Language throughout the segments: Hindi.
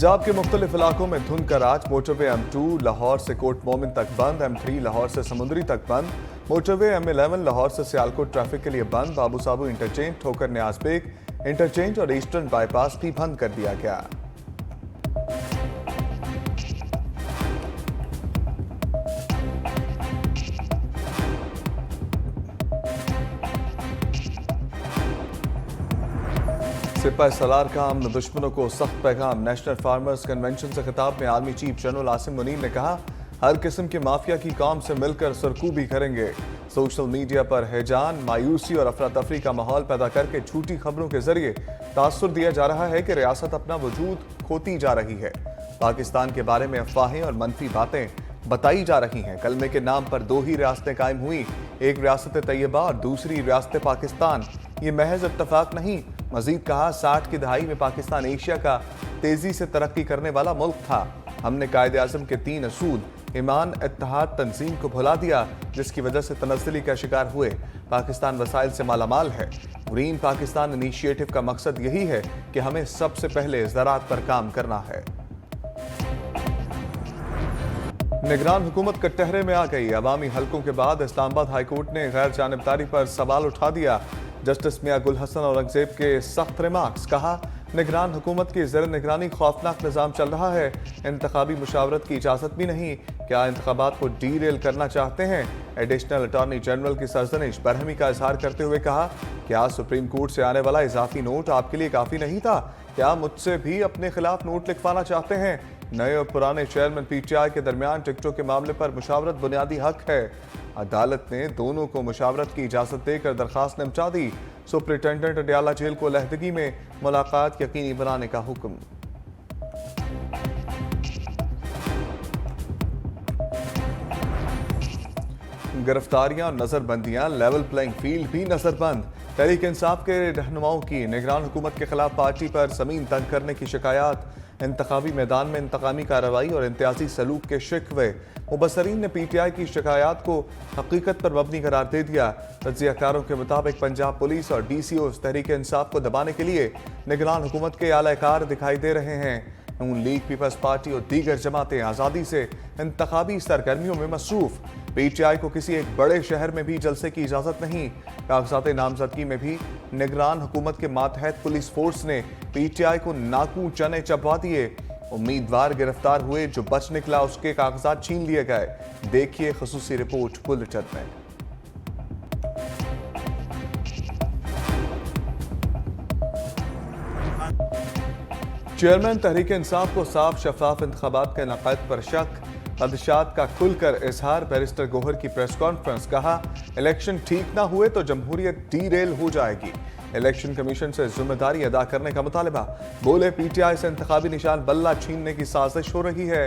पंजाब के मुख्तलिफ इलाकों में धुंध का राज। मोटरवे M2 लाहौर से कोट मोमिन तक बंद, M3 लाहौर से समुंदरी तक बंद, मोटरवे M11 लाहौर से सियालकोट ट्रैफिक के लिए बंद। बाबू साबू इंटरचेंज, ठोकर न्याज बेग इंटरचेंज और ईस्टर्न बाईपास भी बंद कर दिया गया। सिपाही सलार का अमन दुश्मनों को सख्त पैगाम। नेशनल फार्मर्स कन्वेंशन से खिताब में army chief general Asim Munir ने कहा, हर किस्म के माफिया की कौम से मिलकर सरकूबी करेंगे। सोशल मीडिया पर हैजान, मायूसी और अफरा तफरी का माहौल पैदा करके झूठी खबरों के जरिए तासुर दिया जा रहा है कि रियासत अपना वजूद खोती जा रही है। पाकिस्तान के बारे में अफवाहें और मनफी बातें बताई जा रही हैं। कलमे के नाम पर दो ही रियासतें कायम हुई, एक रियासत तैयबा और दूसरी रियासत पाकिस्तान। ये महज इत्तफाक नहीं। मजीद कहा, 60 की दहाई में पाकिस्तान एशिया का तेजी से तरक्की करने वाला मुल्क था। हमने कायदे आज़म के 3 असूल ईमान, इत्तेहाद, तंजीम को भुला दिया, जिसकी वजह से तनज़्ज़ुली का शिकार हुए। पाकिस्तान वसाइल से मालामाल है। ग्रीन पाकिस्तान इनिशिएटिव का मकसद यही है कि हमें सबसे पहले ज़राअत पर काम करना है। निगरान हुकूमत कटहरे में आ गई। अवामी हलकों के बाद इस्लामाबाद हाईकोर्ट ने गैर जानिबदारी पर सवाल उठा दिया। जस्टिस मियां गुल हसन औरंगजेब के सख्त रिमार्क्स। कहा, निगरान हुकूमत की ज़ेर निगरानी खौफनाक निज़ाम चल रहा है। इंतखाबी मुशावरत की इजाज़त भी नहीं। क्या इंतखाबात को डीरेल करना चाहते हैं? एडिशनल अटॉर्नी जनरल की सरजनिश। बरहमी का इजहार करते हुए कहा, क्या सुप्रीम कोर्ट से आने वाला इजाफी नोट आपके लिए काफ़ी नहीं था? क्या मुझसे भी अपने खिलाफ नोट लिखवाना चाहते हैं? नए और पुराने चेयरमैन PTI के दरमियान टिकटों के मामले पर मुशावरत बुनियादी हक है। अदालत ने दोनों को मुशावरत की इजाज़त देकर दरखास्त निपटा दी। सुपरिटेंडेंट अडयाला जेल को अलहदगी में मुलाकात यकीनी बनाने का हुक्म। गिरफ्तारियां और नजरबंदियां, लेवल प्लेइंग फील्ड भी नजरबंद। तहरीक इंसाफ के रहनुमाओं की निगरान हुकूमत के खिलाफ पार्टी पर जमीन तंग करने की शिकायत, इंतखाबी मैदान में इंतकामी कार्रवाई और इम्तियाजी सलूक के शिकवे। मुबसरीन ने PTI की शिकायत को हकीकत पर मबनी करार दे दिया। तज्जियाकारों के मुताबिक पंजाब पुलिस और DCOs तहरीक इंसाफ को दबाने के लिए निगरान हुकूमत के आलाकार दिखाई दे रहे हैं। नून लीग, पीपल्स पार्टी और दीगर जमातें आज़ादी से इंतखाबी सरगर्मियों में मसरूफ। PTI को किसी एक बड़े शहर में भी जलसे की इजाज़त नहीं। कागजात नामजदगी में भी निगरान हुकूमत के मातहत पुलिस फोर्स ने PTI को नाकू चने चबवा दिए। उम्मीदवार गिरफ्तार हुए, जो बच निकला उसके कागजात छीन लिए गए। देखिए खुसूसी रिपोर्ट बुलेटिन में। चेयरमैन तहरीक इंसाफ को साफ शफाफ इंतखाबात के इनेकाद पर शक, खदशात का खुलकर इजहार। बैरिस्टर गोहर की प्रेस कॉन्फ्रेंस। कहा, इलेक्शन ठीक ना हुए तो जमहूरियत डीरेल हो जाएगी। इलेक्शन कमीशन से जिम्मेदारी अदा करने का मुतालबा। बोले, PTI से इंतखाबी निशान बल्ला छीनने की साजिश हो रही है।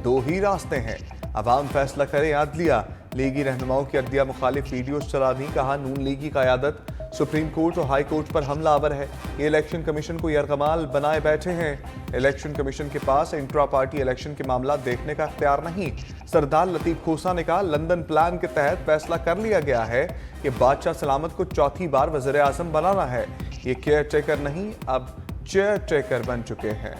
दो ही रास्ते हैं, अवाम फैसला करे अदलिया। लीगी रहनुमाओं की अदलिया मुखालिफ वीडियोज चलानी। कहा, नून लीगी क़यादत सुप्रीम कोर्ट और हाई कोर्ट पर हमलावर है। ये इलेक्शन कमीशन को यरगमाल बनाए बैठे हैं। इलेक्शन कमीशन के पास इंट्रा पार्टी इलेक्शन के मामला देखने का इख्तियार नहीं। सरदार लतीफ खोसा ने कहा, लंदन प्लान के तहत फैसला कर लिया गया है कि बादशाह सलामत को चौथी बार वज़ीर आज़म बनाना है। ये केयर टेकर नहीं, अब चेयर टेकर बन चुके हैं।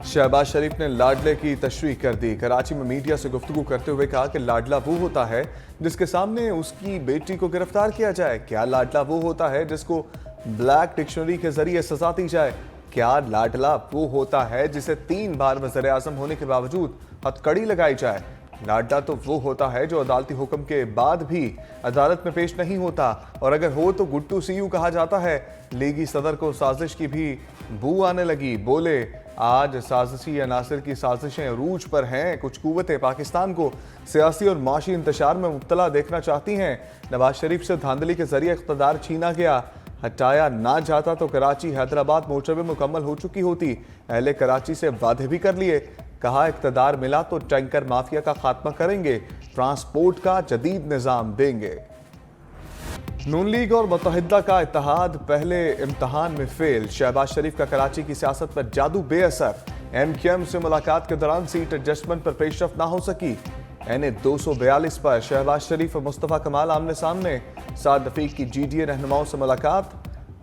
शहबाज शरीफ ने लाडले की तशरीह कर दी। कराची में मीडिया से गुफ्तगू करते हुए कहा कि लाडला वो होता है जिसके सामने उसकी बेटी को गिरफ्तार किया जाए। क्या लाडला वो होता है जिसको ब्लैक डिक्शनरी के जरिए सजा दी जाए? क्या लाडला वो होता है जिसे 3 बार वज़ीर आज़म होने के बावजूद हथकड़ी लगाई जाए? लाडला तो वो होता है जो अदालती हुक्म के बाद भी अदालत में पेश नहीं होता, और अगर हो तो गुट्टू CU कहा जाता है। लीगी सदर को साजिश की भी बू आने लगी। बोले, आज साजिशी अनासिर की साजिशें अरूज पर हैं। कुछ कुव्वतें पाकिस्तान को सियासी और माशी इंतशार में मुब्तला देखना चाहती हैं। नवाज शरीफ से धांधली के जरिए इख्तदार छीना गया। हटाया ना जाता तो कराची हैदराबाद मोटरवे मुकम्मल हो चुकी होती। अहले कराची से वादे भी कर लिए। कहा, इख्तदार मिला तो टैंकर माफिया का खात्मा करेंगे, ट्रांसपोर्ट का जदीद निज़ाम देंगे। नून लीग और मुत्तहिदा का इत्तेहाद पहले इम्तहान में फेल। शहबाज शरीफ का कराची की सियासत पर जादू बेअसर। MQM से मुलाकात के दौरान सीट एडजस्टमेंट पर पेशरफ ना हो सकी। NA 242 पर शहबाज शरीफ और मुस्तफ़ा कमाल आमने सामने। साद रफीक की GDA रहनुमाओं से मुलाकात।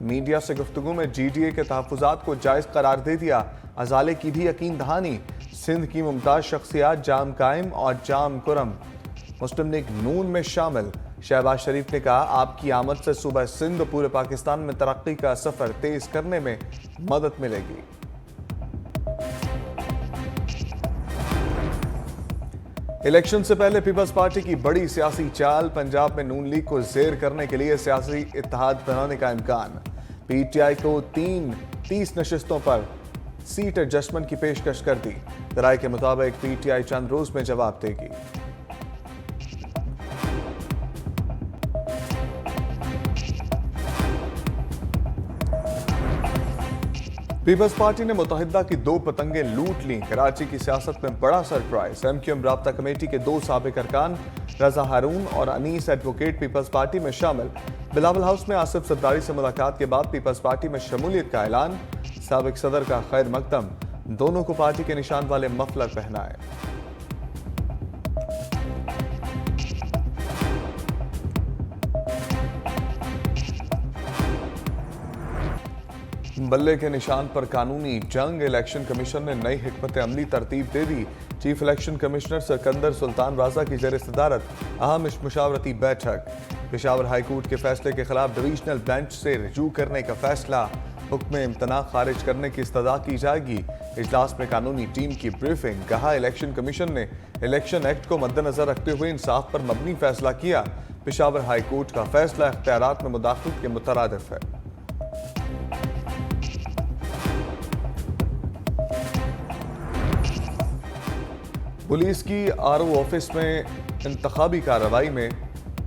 मीडिया से गुफ्तगू में GDA के तहफ़्फ़ुज़ात को जायज़ करार दे दिया। अजाले की भी यकीन दहानी। सिंध की मुमताज़ शख्सियात जाम कायम और जाम कुरम मुस्लिम लीग नून में शामिल। शहबाज शरीफ ने कहा, आपकी आमद से सूबा सिंध और पूरे पाकिस्तान में तरक्की का सफर तेज करने में मदद मिलेगी। इलेक्शन से पहले पीपल्स पार्टी की बड़ी सियासी चाल। पंजाब में नून लीग को जेर करने के लिए सियासी इत्तेहाद बनाने का इम्कान। PTI को 30 नशिस्तों पर सीट एडजस्टमेंट की पेशकश कर दी। राय के मुताबिक PTI चंद रोज में जवाब देगी। पीपल्स पार्टी ने मुत्तहिदा की 2 पतंगें लूट लीं। कराची की सियासत में बड़ा सरप्राइज। MQM राब्ता कमेटी के 2 साबिक अरकान रजा हारून और अनीस एडवोकेट पीपल्स पार्टी में शामिल। बिलावल हाउस में आसिफ सरदारी से मुलाकात के बाद पीपल्स पार्टी में शमूलियत का ऐलान। साबिक सदर का खैर मकदम। दोनों को पार्टी के निशान वाले मफलर पहनाए। बल्ले के निशान पर कानूनी जंग। इलेक्शन कमीशन ने नई हिकमत अमली तरतीब दे दी। Chief election commissioner Sikandar Sultan Raja की ज़ेर सदारत अहम मुशावरती बैठक। पेशावर हाईकोर्ट के फैसले के खिलाफ डिवीजनल बेंच से रजू करने का फैसला। हुक्म इम्तना खारिज करने की इस्तदा की जाएगी। इजलास में कानूनी टीम की ब्रीफिंग। कहा, इलेक्शन कमीशन ने इलेक्शन एक्ट को मद्देनजर रखते हुए इंसाफ पर मबनी फैसला किया। पेशावर हाईकोर्ट का फैसला इख्तियारात में मुदाखलत के मुतरादिफ है। पुलिस की RO ऑफिस में इंतखाबी कार्रवाई में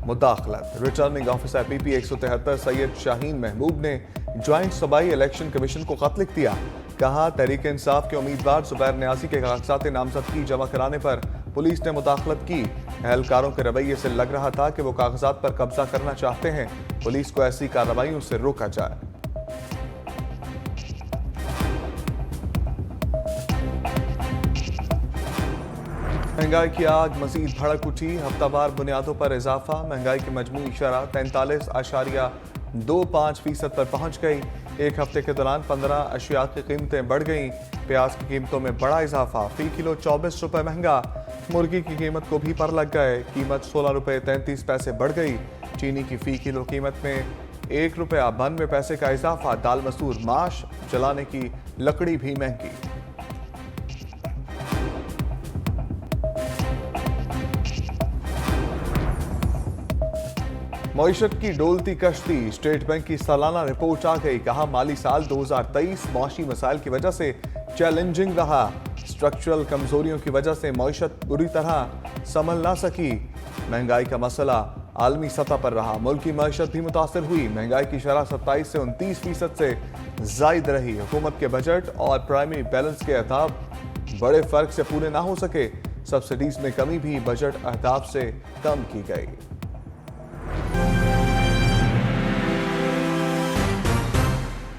मुदाखलत। Returning officer PP 173 Syed Shaheen Mehboob ने ज्वाइंट सूबाई इलेक्शन कमीशन को खत लिख दिया। कहा, तहरीक इंसाफ के उम्मीदवार जुबैर न्यासी के कागजात नामजदगी जमा कराने पर पुलिस ने मुदाखलत की। एहलकारों के रवैये से लग रहा था कि वो कागजात पर कब्जा करना चाहते हैं। पुलिस को ऐसी कार्रवाइयों से रोका जाए। महंगाई की आग मजीद भड़क उठी। हफ्तावार बुनियादों पर इजाफा। महंगाई की मजमूई शरह 43.25% पर पहुंच गई। एक हफ्ते के दौरान 15 अशिया की कीमतें बढ़ गईं। प्याज की कीमतों में बड़ा इजाफा। फी किलो 24 रुपये महंगा। मुर्गी की कीमत को भी पर लग गए। कीमत 16 रुपये 33 पैसे बढ़ गई। चीनी की फी किलो कीमत में 1 रुपया 92 पैसे का इजाफा। दाल मसूर माश जलाने की लकड़ी भी महंगी। मईशत की डोलती कश्ती। स्टेट बैंक की सालाना रिपोर्ट आ गई। कहा, माली साल 2023 मौशी मसाइल की वजह से चैलेंजिंग रहा। स्ट्रक्चरल कमजोरियों की वजह से मईशत बुरी तरह संभल ना सकी। महंगाई का मसला आलमी सतह पर रहा। मुल्क की मईशत भी मुतासर हुई। महंगाई की शरह 27 से 29% से जायद रही। हुकूमत के बजट और प्राइमरी बैलेंस के अहदाफ बड़े फर्क से पूरे ना हो सके। सब्सिडीज में कमी भी बजट अहदाफ से कम की गई।